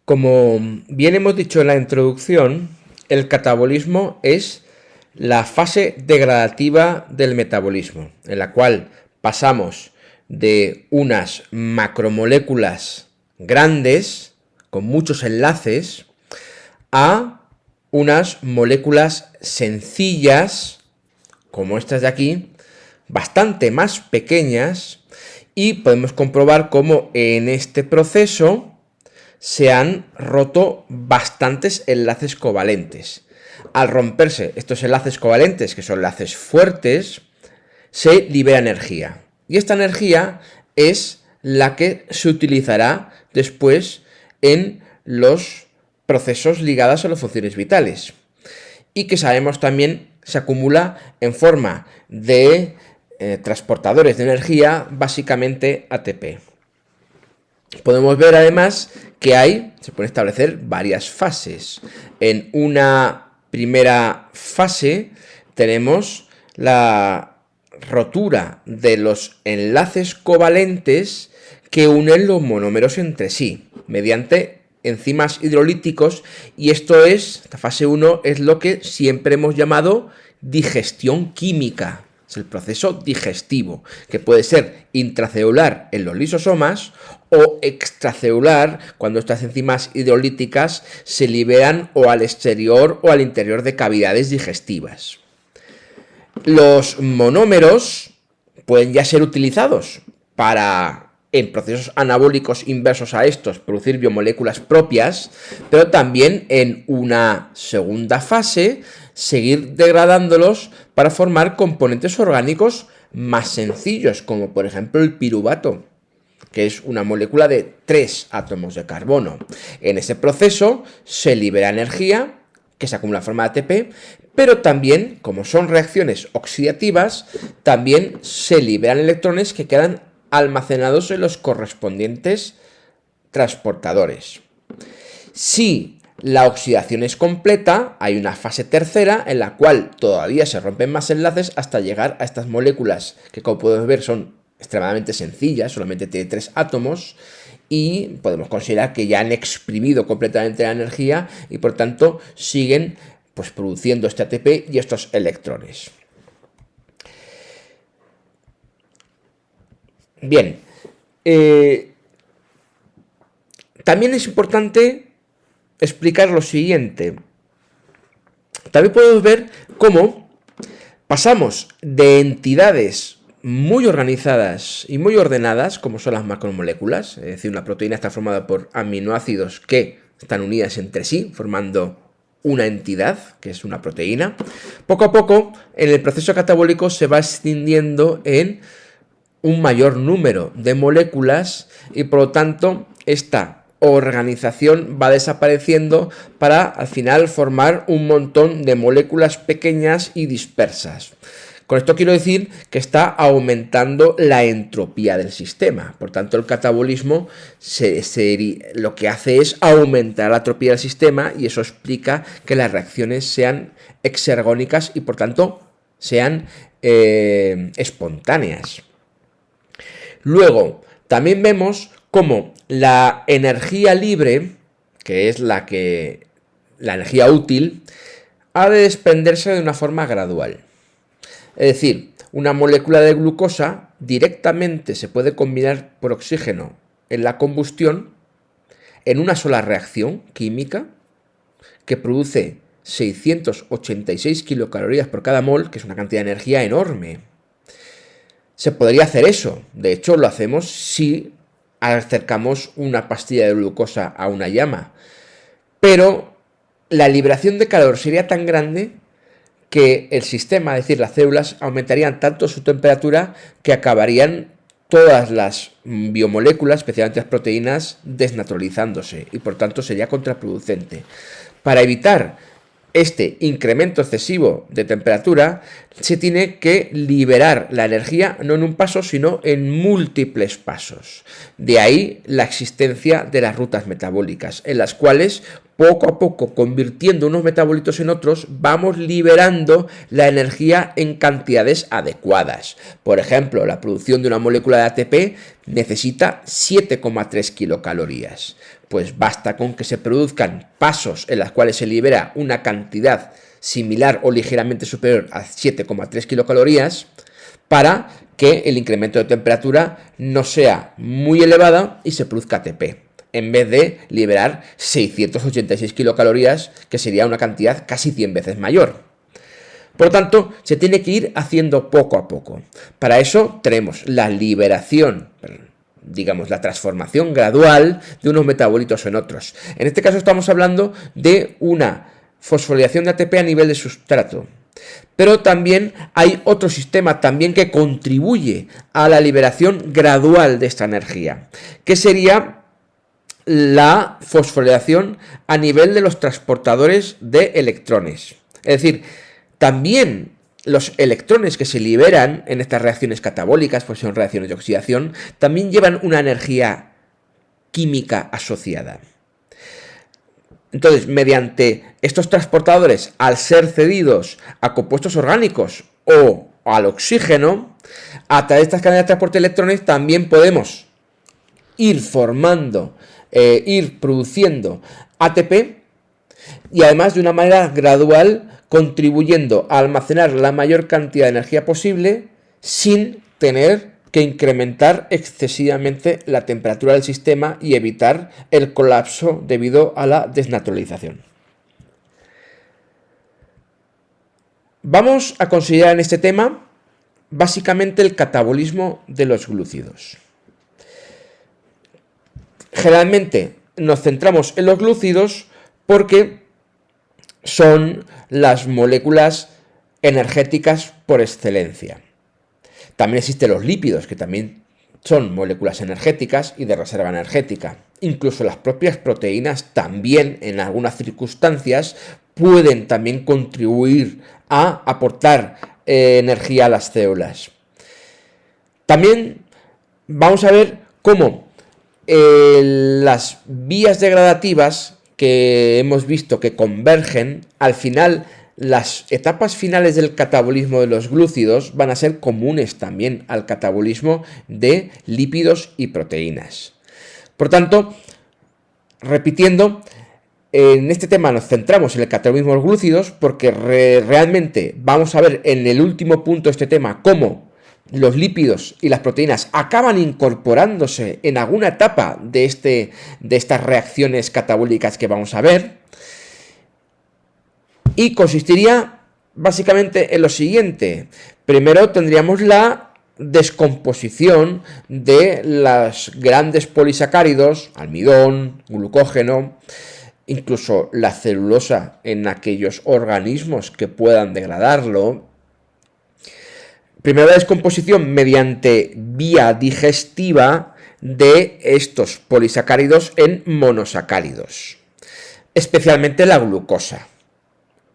Como bien hemos dicho en la introducción, el catabolismo es la fase degradativa del metabolismo, en la cual pasamos de unas macromoléculas grandes, con muchos enlaces, a unas moléculas sencillas, como estas de aquí, bastante más pequeñas, y podemos comprobar cómo en este proceso se han roto bastantes enlaces covalentes. Al romperse estos enlaces covalentes, que son enlaces fuertes, se libera energía. Y esta energía es la que se utilizará después en los procesos ligados a las funciones vitales. Y que sabemos también se acumula en forma de transportadores de energía, básicamente ATP. Podemos ver además que se pueden establecer varias fases. En una primera fase tenemos la rotura de los enlaces covalentes que unen los monómeros entre sí mediante enzimas hidrolíticos, y esta fase 1 es lo que siempre hemos llamado digestión química. Es el proceso digestivo, que puede ser intracelular en los lisosomas o extracelular cuando estas enzimas hidrolíticas se liberan o al exterior o al interior de cavidades digestivas. Los monómeros pueden ya ser utilizados para, en procesos anabólicos inversos a estos, producir biomoléculas propias, pero también en una segunda fase seguir degradándolos para formar componentes orgánicos más sencillos, como por ejemplo el piruvato, que es una molécula de 3 átomos de carbono. En ese proceso se libera energía que se acumula en forma de ATP, pero también, como son reacciones oxidativas, también se liberan electrones que quedan almacenados en los correspondientes transportadores. Si la oxidación es completa, hay una fase tercera en la cual todavía se rompen más enlaces hasta llegar a estas moléculas que, como podemos ver, son extremadamente sencillas, solamente tiene 3 átomos, y podemos considerar que ya han exprimido completamente la energía y por tanto siguen produciendo este ATP y estos electrones. Bien, también es importante explicar lo siguiente. También podemos ver cómo pasamos de entidades muy organizadas y muy ordenadas, como son las macromoléculas, es decir, una proteína está formada por aminoácidos que están unidas entre sí, formando una entidad, que es una proteína. Poco a poco, en el proceso catabólico se va extendiendo en un mayor número de moléculas y por lo tanto esta organización va desapareciendo para al final formar un montón de moléculas pequeñas y dispersas. Con esto quiero decir que está aumentando la entropía del sistema. Por tanto, el catabolismo lo que hace es aumentar la entropía del sistema, y eso explica que las reacciones sean exergónicas y por tanto sean espontáneas. Luego, también vemos cómo la energía libre, que es la energía útil, ha de desprenderse de una forma gradual. Es decir, una molécula de glucosa directamente se puede combinar por oxígeno en la combustión en una sola reacción química que produce 686 kilocalorías por cada mol, que es una cantidad de energía enorme. Se podría hacer eso. De hecho, lo hacemos si acercamos una pastilla de glucosa a una llama. Pero la liberación de calor sería tan grande que el sistema, es decir, las células, aumentarían tanto su temperatura que acabarían todas las biomoléculas, especialmente las proteínas, desnaturalizándose, y por tanto sería contraproducente. Para evitar este incremento excesivo de temperatura, se tiene que liberar la energía no en un paso, sino en múltiples pasos. De ahí la existencia de las rutas metabólicas, en las cuales poco a poco, convirtiendo unos metabolitos en otros, vamos liberando la energía en cantidades adecuadas. Por ejemplo, la producción de una molécula de ATP necesita 7,3 kilocalorías. Pues basta con que se produzcan pasos en los cuales se libera una cantidad similar o ligeramente superior a 7,3 kilocalorías para que el incremento de temperatura no sea muy elevada y se produzca ATP, en vez de liberar 686 kilocalorías, que sería una cantidad casi 100 veces mayor. Por lo tanto, se tiene que ir haciendo poco a poco. Para eso tenemos la liberación, digamos, la transformación gradual de unos metabolitos en otros. En este caso estamos hablando de una fosforilación de ATP a nivel de sustrato. Pero también hay otro sistema también que contribuye a la liberación gradual de esta energía, que sería la fosforilación a nivel de los transportadores de electrones. Es decir, también los electrones que se liberan en estas reacciones catabólicas, pues son reacciones de oxidación, también llevan una energía química asociada. Entonces, mediante estos transportadores, al ser cedidos a compuestos orgánicos o al oxígeno, a través de estas cadenas de transporte de electrones también podemos ir produciendo ATP y además de una manera gradual contribuyendo a almacenar la mayor cantidad de energía posible sin tener que incrementar excesivamente la temperatura del sistema y evitar el colapso debido a la desnaturalización. Vamos a considerar en este tema básicamente el catabolismo de los glúcidos. Generalmente nos centramos en los glúcidos porque son las moléculas energéticas por excelencia. También existen los lípidos, que también son moléculas energéticas y de reserva energética. Incluso las propias proteínas también, en algunas circunstancias, pueden también contribuir a aportar energía a las células. También vamos a ver cómo las vías degradativas que hemos visto que convergen, al final las etapas finales del catabolismo de los glúcidos van a ser comunes también al catabolismo de lípidos y proteínas. Por tanto, repitiendo, en este tema nos centramos en el catabolismo de los glúcidos porque realmente vamos a ver en el último punto de este tema cómo los lípidos y las proteínas acaban incorporándose en alguna etapa de estas reacciones catabólicas que vamos a ver. Y consistiría básicamente en lo siguiente. Primero tendríamos la descomposición de los grandes polisacáridos, almidón, glucógeno, incluso la celulosa en aquellos organismos que puedan degradarlo. Primero la descomposición mediante vía digestiva de estos polisacáridos en monosacáridos, especialmente la glucosa,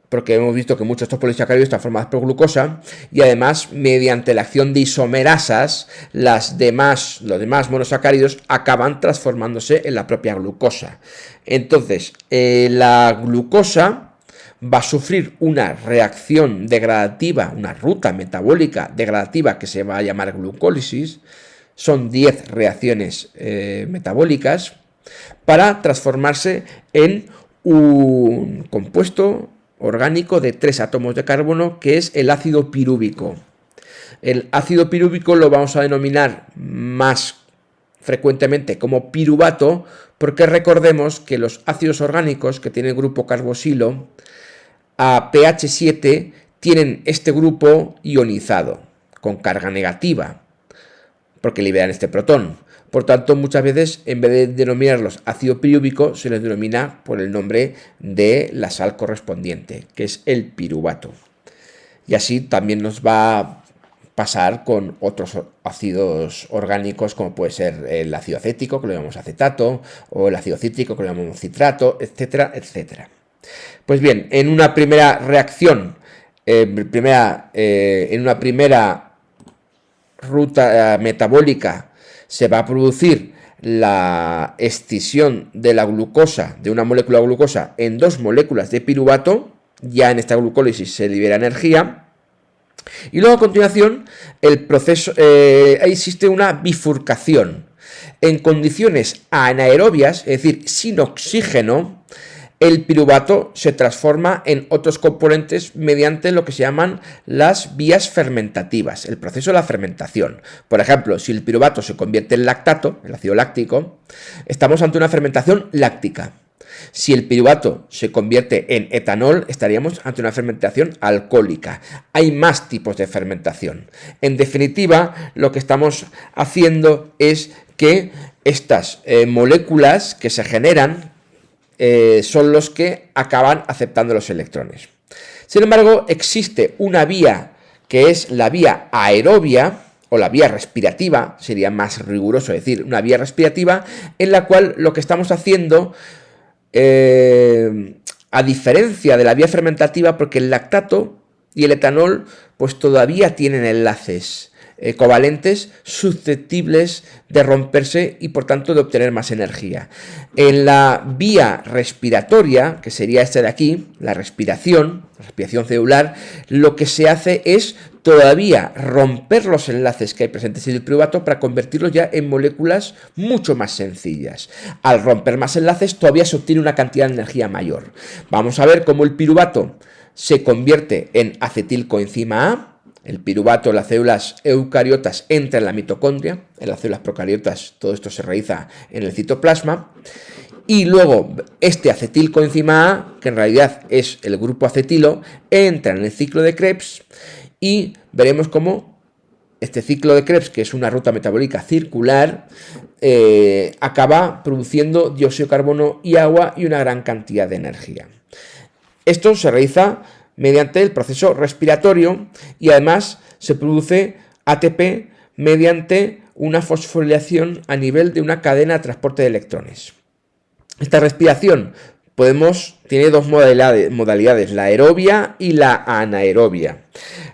porque hemos visto que muchos de estos polisacáridos están formados por glucosa y además mediante la acción de isomerasas los demás monosacáridos acaban transformándose en la propia glucosa. Entonces, la glucosa va a sufrir una reacción degradativa, una ruta metabólica degradativa que se va a llamar glucólisis. Son 10 reacciones metabólicas para transformarse en un compuesto orgánico de 3 átomos de carbono que es el ácido pirúvico. El ácido pirúvico lo vamos a denominar más frecuentemente como piruvato porque recordemos que los ácidos orgánicos que tienen el grupo carboxilo a pH 7 tienen este grupo ionizado con carga negativa porque liberan este protón. Por tanto, muchas veces, en vez de denominarlos ácido pirúvico, se les denomina por el nombre de la sal correspondiente, que es el piruvato. Y así también nos va a pasar con otros ácidos orgánicos, como puede ser el ácido acético, que lo llamamos acetato, o el ácido cítrico, que lo llamamos citrato, etcétera, etcétera. Pues bien, en una primera reacción, en una primera ruta metabólica, se va a producir la escisión de la glucosa, de una molécula de glucosa, en dos moléculas de piruvato. Ya en esta glucólisis se libera energía. Y luego a continuación el proceso, existe una bifurcación. En condiciones anaerobias, es decir, sin oxígeno, el piruvato se transforma en otros componentes mediante lo que se llaman las vías fermentativas, el proceso de la fermentación. Por ejemplo, si el piruvato se convierte en lactato, el ácido láctico, estamos ante una fermentación láctica. Si el piruvato se convierte en etanol, estaríamos ante una fermentación alcohólica. Hay más tipos de fermentación. En definitiva, lo que estamos haciendo es que estas moléculas que se generan son los que acaban aceptando los electrones. Sin embargo, existe una vía que es la vía aerobia, o la vía respirativa, sería más riguroso decir, una vía respirativa, en la cual lo que estamos haciendo, a diferencia de la vía fermentativa, porque el lactato y el etanol pues todavía tienen enlaces covalentes susceptibles de romperse y por tanto de obtener más energía. En la vía respiratoria, que sería esta de aquí, la respiración celular, lo que se hace es todavía romper los enlaces que hay presentes en el piruvato para convertirlos ya en moléculas mucho más sencillas. Al romper más enlaces todavía se obtiene una cantidad de energía mayor. Vamos a ver cómo el piruvato se convierte en acetilcoenzima A. El piruvato en las células eucariotas entra en la mitocondria, en las células procariotas todo esto se realiza en el citoplasma. Y luego este acetilcoenzima A, que en realidad es el grupo acetilo, entra en el ciclo de Krebs y veremos cómo este ciclo de Krebs, que es una ruta metabólica circular, acaba produciendo dióxido de carbono y agua y una gran cantidad de energía. Esto se realiza mediante el proceso respiratorio y además se produce ATP mediante una fosforilación a nivel de una cadena de transporte de electrones. Esta respiración tiene dos modalidades, la aerobia y la anaerobia.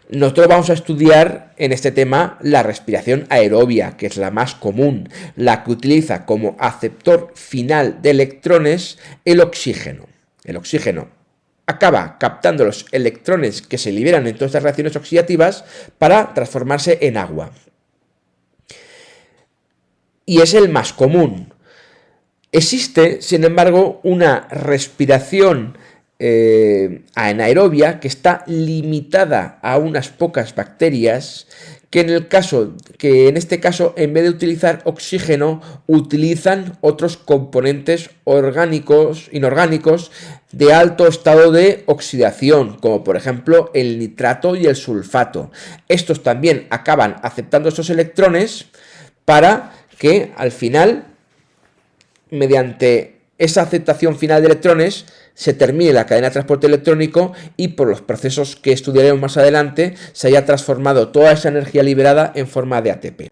Nosotros vamos a estudiar en este tema la respiración aerobia, que es la más común, la que utiliza como aceptor final de electrones el oxígeno. El oxígeno acaba captando los electrones que se liberan en todas estas reacciones oxidativas para transformarse en agua. Y es el más común. Existe, sin embargo, una respiración anaerobia que está limitada a unas pocas bacterias que en este caso, en vez de utilizar oxígeno, utilizan otros componentes inorgánicos de alto estado de oxidación, como por ejemplo el nitrato y el sulfato. Estos también acaban aceptando estos electrones para que al final, mediante esa aceptación final de electrones, se termine la cadena de transporte electrónico y por los procesos que estudiaremos más adelante se haya transformado toda esa energía liberada en forma de ATP.